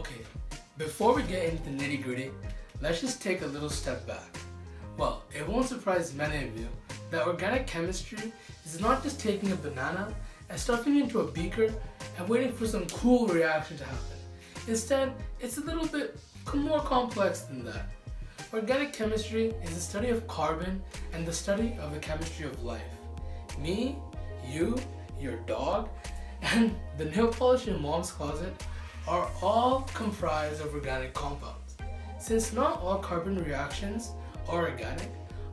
Okay, before we get into the nitty gritty, let's just take a little step back. Well, it won't surprise many of you that organic chemistry is not just taking a banana and stuffing it into a beaker and waiting for some cool reaction to happen. Instead, it's a little bit more complex than that. Organic chemistry is the study of carbon and the study of the chemistry of life. Me, you, your dog, and the nail polish in mom's closet are all comprised of organic compounds. Since not all carbon reactions are organic,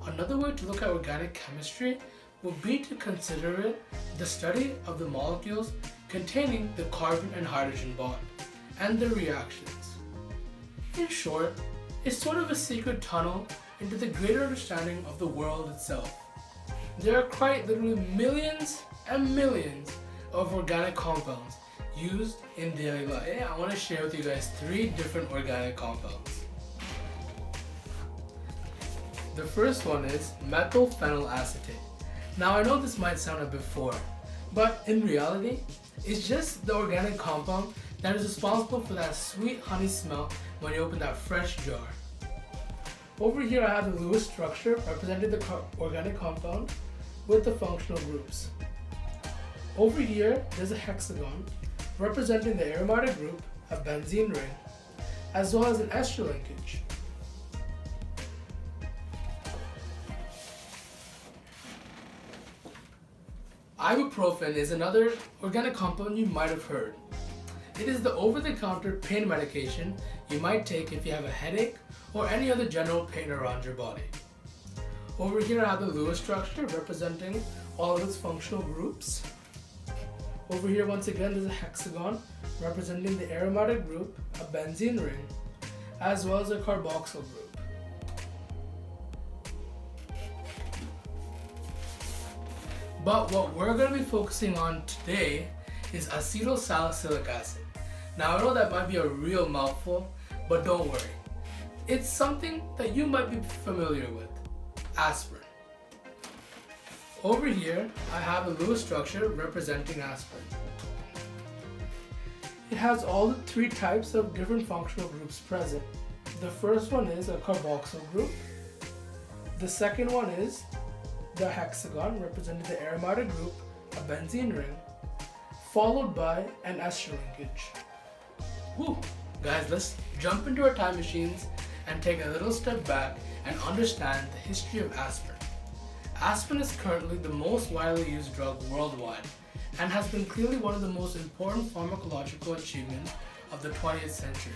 another way to look at organic chemistry would be to consider it the study of the molecules containing the carbon and hydrogen bond and their reactions. In short, it's sort of a secret tunnel into the greater understanding of the world itself. There are quite literally millions and millions of organic compounds used in daily life. I want to share with you guys 3 different organic compounds. The first one is methylphenylacetate. Now I know this might sound a bit foreign, but in reality, it's just the organic compound that is responsible for that sweet honey smell when you open that fresh jar. Over here I have the Lewis structure representing the organic compound with the functional groups. Over here there's a hexagon representing the aromatic group, a benzene ring, as well as an ester linkage. Ibuprofen is another organic compound you might have heard. It is the over-the-counter pain medication you might take if you have a headache or any other general pain around your body. Over here I have the Lewis structure representing all of its functional groups. Over here once again there's a hexagon representing the aromatic group, a benzene ring, as well as a carboxyl group. But what we're going to be focusing on today is acetylsalicylic acid. Now I know that might be a real mouthful, but don't worry. It's something that you might be familiar with, aspirin. Over here, I have a Lewis structure representing aspirin. It has all the 3 types of different functional groups present. The first one is a carboxyl group. The second one is the hexagon representing the aromatic group, a benzene ring, followed by an ester linkage. Woo! Guys, let's jump into our time machines and take a little step back and understand the history of aspirin. Aspirin is currently the most widely used drug worldwide and has been clearly one of the most important pharmacological achievements of the 20th century.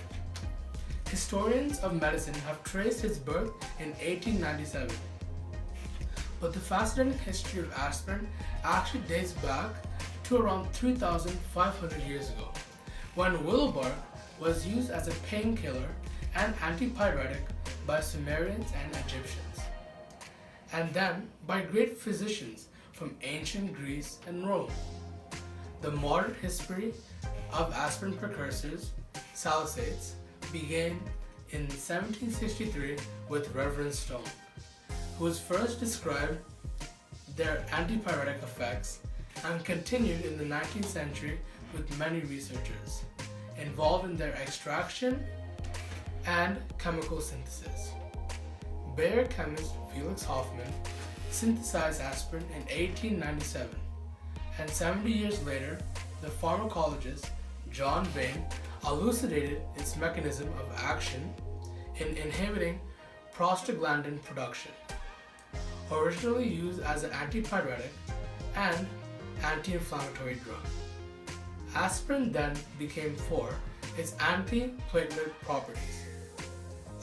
Historians of medicine have traced its birth in 1897. But the fascinating history of aspirin actually dates back to around 3,500 years ago, when willow bark was used as a painkiller and antipyretic by Sumerians and Egyptians, and then by great physicians from ancient Greece and Rome. The modern history of aspirin precursors, salicylates, began in 1763 with Reverend Stone, who was first described their antipyretic effects and continued in the 19th century with many researchers involved in their extraction and chemical synthesis. Bayer chemist Felix Hoffmann synthesized aspirin in 1897, and 70 years later, the pharmacologist John Vane elucidated its mechanism of action in inhibiting prostaglandin production. Originally used as an antipyretic and anti-inflammatory drug, aspirin then became for its anti-platelet properties,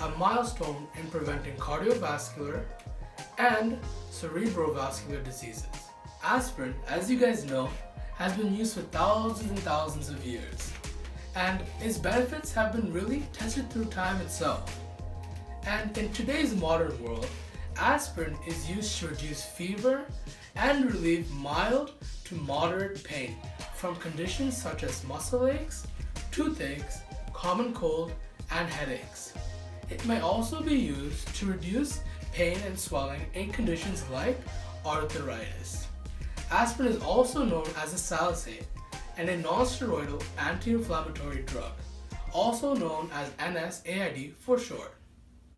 a milestone in preventing cardiovascular and cerebrovascular diseases. Aspirin, as you guys know, has been used for thousands and thousands of years, and its benefits have been really tested through time itself. And in today's modern world, aspirin is used to reduce fever and relieve mild to moderate pain from conditions such as muscle aches, toothaches, common cold, and headaches. It may also be used to reduce pain and swelling in conditions like arthritis. Aspirin is also known as a salicylate and a non-steroidal anti-inflammatory drug, also known as NSAID for short.